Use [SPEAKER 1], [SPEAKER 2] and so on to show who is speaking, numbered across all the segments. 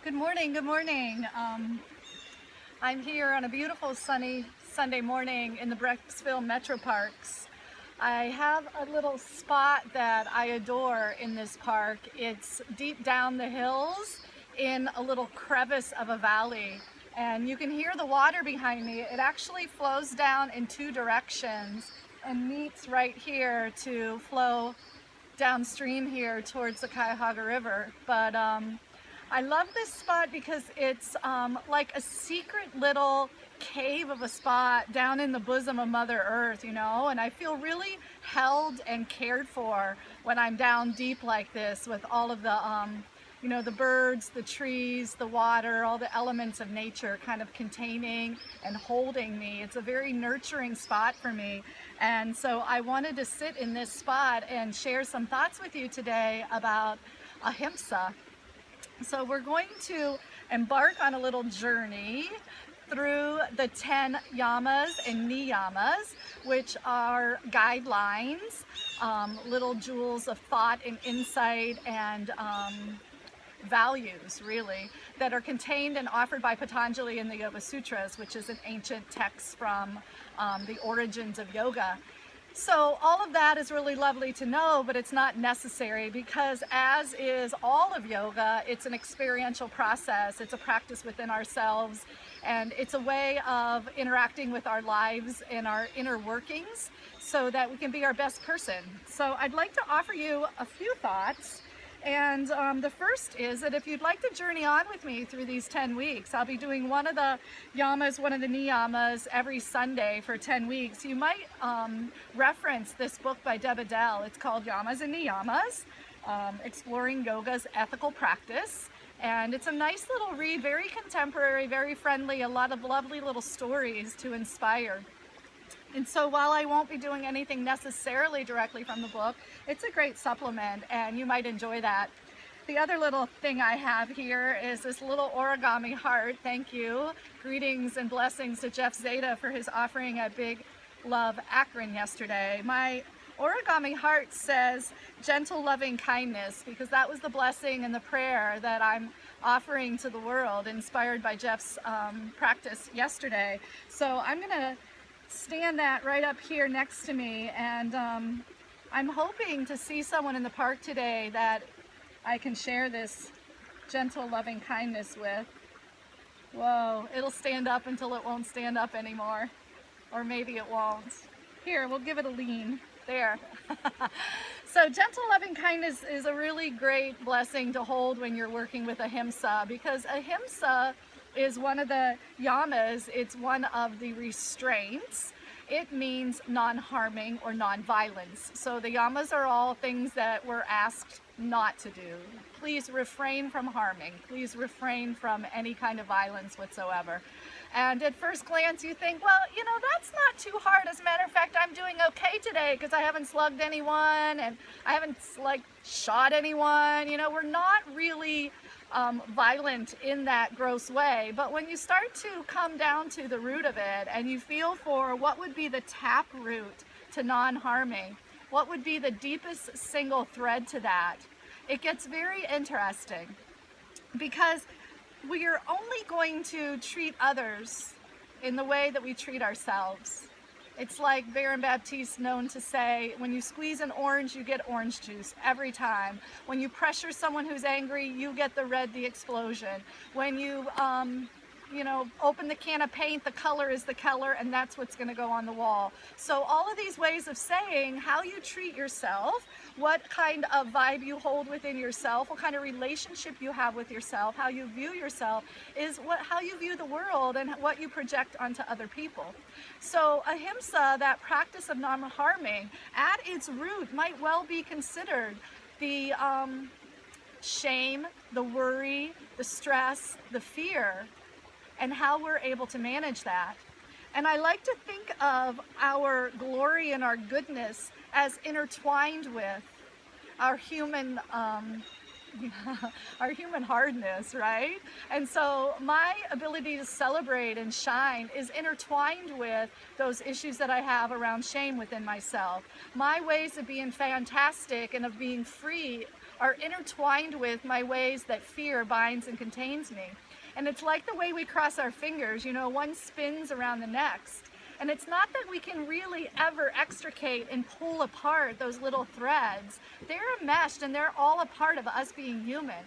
[SPEAKER 1] Good morning, good morning. I'm here on a beautiful sunny Sunday morning in the Brecksville Metro Parks. I have a little spot that I adore in this park. It's deep down the hills in a little crevice of a valley. And you can hear the water behind me. It actually flows down in two directions and meets right here to flow downstream here towards the Cuyahoga River. But I love this spot because it's like a secret little cave of a spot down in the bosom of Mother Earth, you know, and I feel really held and cared for when I'm down deep like this with all of the the birds, the trees, the water, all the elements of nature kind of containing and holding me. It's a very nurturing spot for me. And so I wanted to sit in this spot and share some thoughts with you today about Ahimsa. So we're going to embark on a little journey through the 10 yamas and niyamas, which are guidelines, little jewels of thought and insight and values, really, that are contained and offered by Patanjali in the Yoga Sutras, which is an ancient text from the origins of yoga. So all of that is really lovely to know, but it's not necessary because, as is all of yoga, it's an experiential process. It's a practice within ourselves, and it's a way of interacting with our lives and our inner workings so that we can be our best person. So I'd like to offer you a few thoughts. And the first is that if you'd like to journey on with me through these 10 weeks, I'll be doing one of the yamas, one of the niyamas every Sunday for 10 weeks. You might reference this book by Deb Adele. It's called Yamas and Niyamas, Exploring Yoga's Ethical Practice. And it's a nice little read, very contemporary, very friendly, a lot of lovely little stories to inspire. And so while I won't be doing anything necessarily directly from the book, it's a great supplement and you might enjoy that. The other little thing I have here is this little origami heart. Thank you. Greetings and blessings to Jeff Zeta for his offering at Big Love Akron yesterday. My origami heart says gentle loving kindness because that was the blessing and the prayer that I'm offering to the world, inspired by Jeff's practice yesterday. So I'm going to stand that right up here next to me, and I'm hoping to see someone in the park today that I can share this gentle loving kindness with. Whoa, it'll stand up until it won't stand up anymore, or maybe it won't. Here, we'll give it a lean. There. So gentle loving kindness is a really great blessing to hold when you're working with Ahimsa, because Ahimsa is one of the yamas. It's one of the restraints. It means non-harming or non-violence. So the yamas are all things that we're asked not to do. Please refrain from harming. Please refrain from any kind of violence whatsoever. And at first glance you think, well, you know, that's not too hard. As a matter of fact, I'm doing okay today because I haven't slugged anyone and I haven't like shot anyone. You know, we're not really violent in that gross way. But when you start to come down to the root of it and you feel for what would be the tap root to non-harming, what would be the deepest single thread to that, it gets very interesting, because we are only going to treat others in the way that we treat ourselves. It's like Baron Baptiste known to say, when you squeeze an orange, you get orange juice every time. When you pressure someone who's angry, you get the explosion. When you open the can of paint, the color is the color, and that's what's going to go on the wall. So all of these ways of saying how you treat yourself, what kind of vibe you hold within yourself, what kind of relationship you have with yourself, how you view yourself, is how you view the world and what you project onto other people. So Ahimsa, that practice of non-harming, at its root might well be considered the shame, the worry, the stress, the fear, and how we're able to manage that. And I like to think of our glory and our goodness as intertwined with our human our human hardness, right? And so my ability to celebrate and shine is intertwined with those issues that I have around shame within myself. My ways of being fantastic and of being free are intertwined with my ways that fear binds and contains me. And it's like the way we cross our fingers, you know, one spins around the next. And it's not that we can really ever extricate and pull apart those little threads. They're enmeshed and they're all a part of us being human.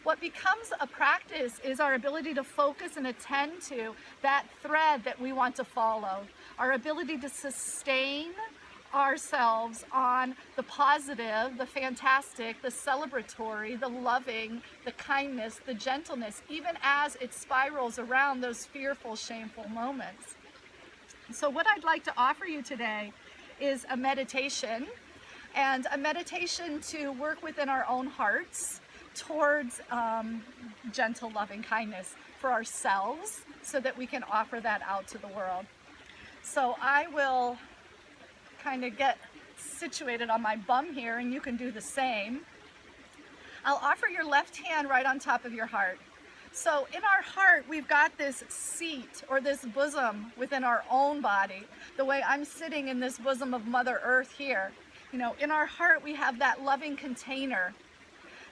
[SPEAKER 1] What becomes a practice is our ability to focus and attend to that thread that we want to follow, our ability to sustain ourselves on the positive, the fantastic, the celebratory, the loving, the kindness, the gentleness, even as it spirals around those fearful, shameful moments. So what I'd like to offer you today is a meditation, and a meditation to work within our own hearts towards gentle, loving kindness for ourselves so that we can offer that out to the world. So I will kind of get situated on my bum here, and you can do the same. I'll offer your left hand right on top of your heart. So in our heart, we've got this seat or this bosom within our own body, the way I'm sitting in this bosom of Mother Earth here. You know, in our heart, we have that loving container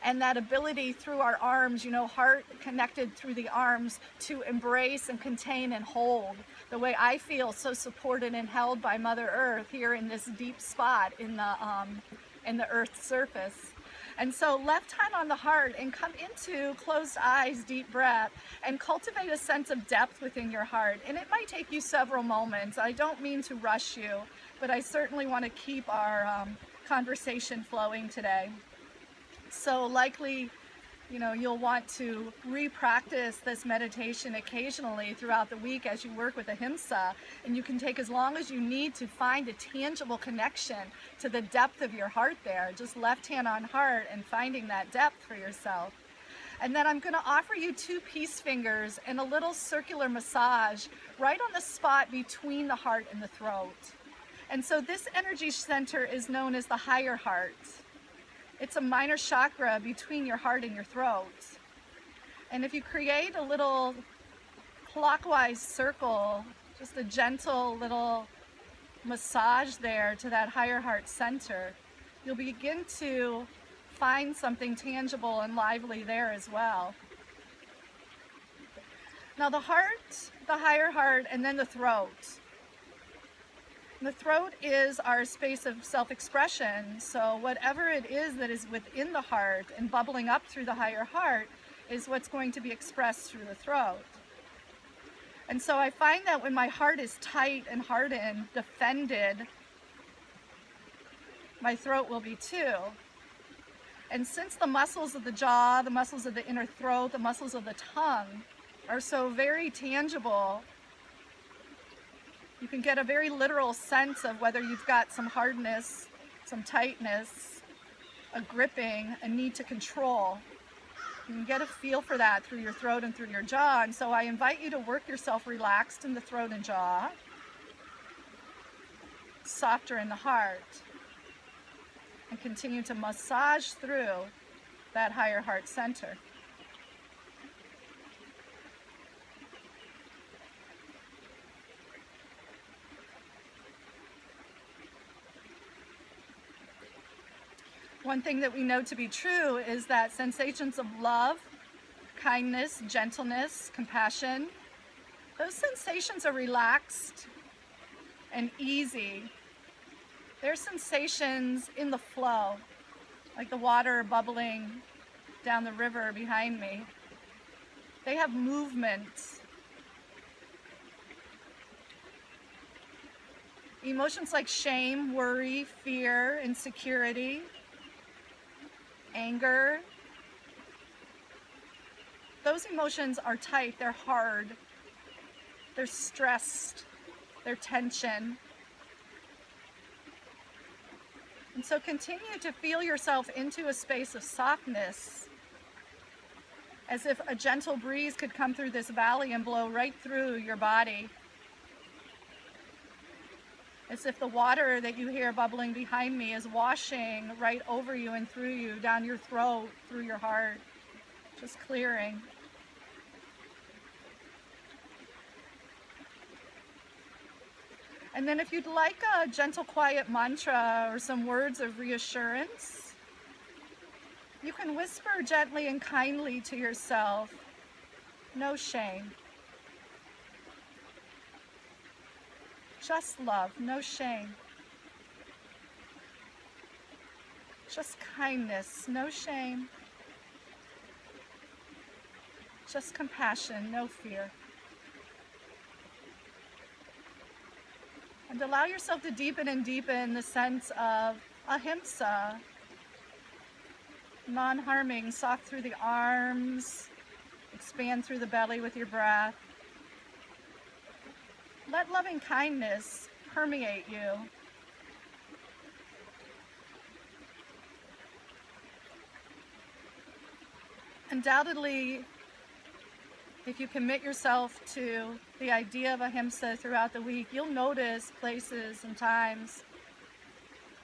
[SPEAKER 1] and that ability through our arms, you know, heart connected through the arms, to embrace and contain and hold, the way I feel so supported and held by Mother Earth here in this deep spot in the Earth's surface. And so left hand on the heart, and come into closed eyes, deep breath, and cultivate a sense of depth within your heart. And it might take you several moments. I don't mean to rush you, but I certainly want to keep our conversation flowing today. So likely, you know, you'll want to re-practice this meditation occasionally throughout the week as you work with Ahimsa, and you can take as long as you need to find a tangible connection to the depth of your heart there, just left hand on heart and finding that depth for yourself. And then I'm going to offer you 2 peace fingers and a little circular massage right on the spot between the heart and the throat. And so this energy center is known as the higher heart. It's a minor chakra between your heart and your throat. And if you create a little clockwise circle, just a gentle little massage there to that higher heart center, you'll begin to find something tangible and lively there as well. Now the heart, the higher heart, and then the throat. The throat is our space of self-expression, so whatever it is that is within the heart and bubbling up through the higher heart is what's going to be expressed through the throat. And so I find that when my heart is tight and hardened, defended, my throat will be too. And since the muscles of the jaw, the muscles of the inner throat, the muscles of the tongue are so very tangible, you can get a very literal sense of whether you've got some hardness, some tightness, a gripping, a need to control. You can get a feel for that through your throat and through your jaw. And so I invite you to work yourself relaxed in the throat and jaw, softer in the heart, and continue to massage through that higher heart center. One thing that we know to be true is that sensations of love, kindness, gentleness, compassion, those sensations are relaxed and easy. They're sensations in the flow, like the water bubbling down the river behind me. They have movement. Emotions like shame, worry, fear, insecurity, anger, those emotions are tight, they're hard, they're stressed, they're tension. And so continue to feel yourself into a space of softness, as if a gentle breeze could come through this valley and blow right through your body. As if the water that you hear bubbling behind me is washing right over you and through you, down your throat, through your heart, just clearing. And then if you'd like a gentle, quiet mantra or some words of reassurance, You can whisper gently and kindly to yourself, no shame. Just love, no shame. Just kindness, no shame. Just compassion, no fear. And allow yourself to deepen and deepen the sense of ahimsa, non-harming, soft through the arms, expand through the belly with your breath. Let loving kindness permeate you. Undoubtedly, if you commit yourself to the idea of ahimsa throughout the week, you'll notice places and times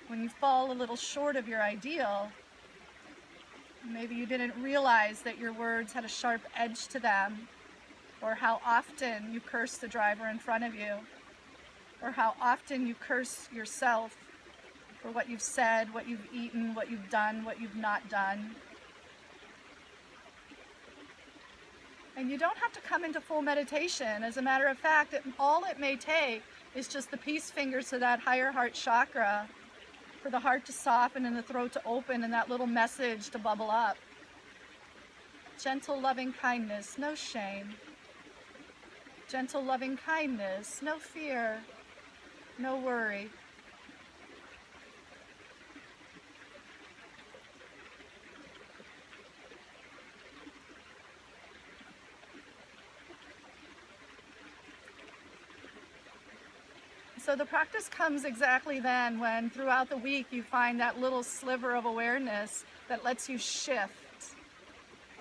[SPEAKER 1] when you fall a little short of your ideal. Maybe you didn't realize that your words had a sharp edge to them, or how often you curse the driver in front of you, or how often you curse yourself for what you've said, what you've eaten, what you've done, what you've not done. And you don't have to come into full meditation. As a matter of fact, all it may take is just the peace fingers to that higher heart chakra for the heart to soften and the throat to open and that little message to bubble up. Gentle loving kindness, no shame. Gentle loving kindness, no fear, no worry. So the practice comes exactly then when throughout the week you find that little sliver of awareness that lets you shift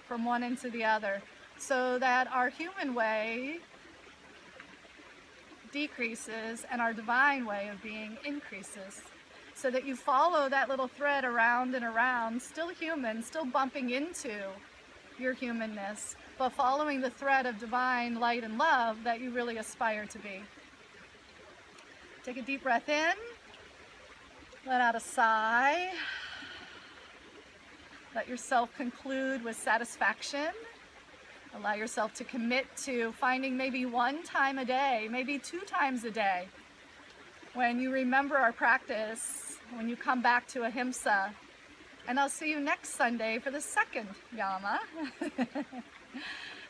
[SPEAKER 1] from one into the other, so that our human way decreases and our divine way of being increases. So that you follow that little thread around and around, still human, still bumping into your humanness, but following the thread of divine light and love that you really aspire to be. Take a deep breath in, let out a sigh. Let yourself conclude with satisfaction. Allow yourself to commit to finding maybe one time a day, maybe 2 times a day, when you remember our practice, when you come back to Ahimsa. And I'll see you next Sunday for the second yama.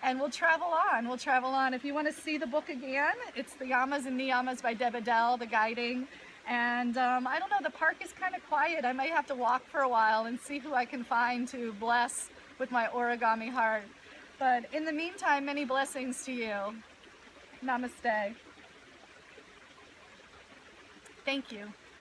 [SPEAKER 1] And we'll travel on. We'll travel on. If you want to see the book again, it's The Yamas and Niyamas by Deb Adele, the guiding. And I don't know, the park is kind of quiet. I might have to walk for a while and see who I can find to bless with my origami heart. But in the meantime, many blessings to you. Namaste. Thank you.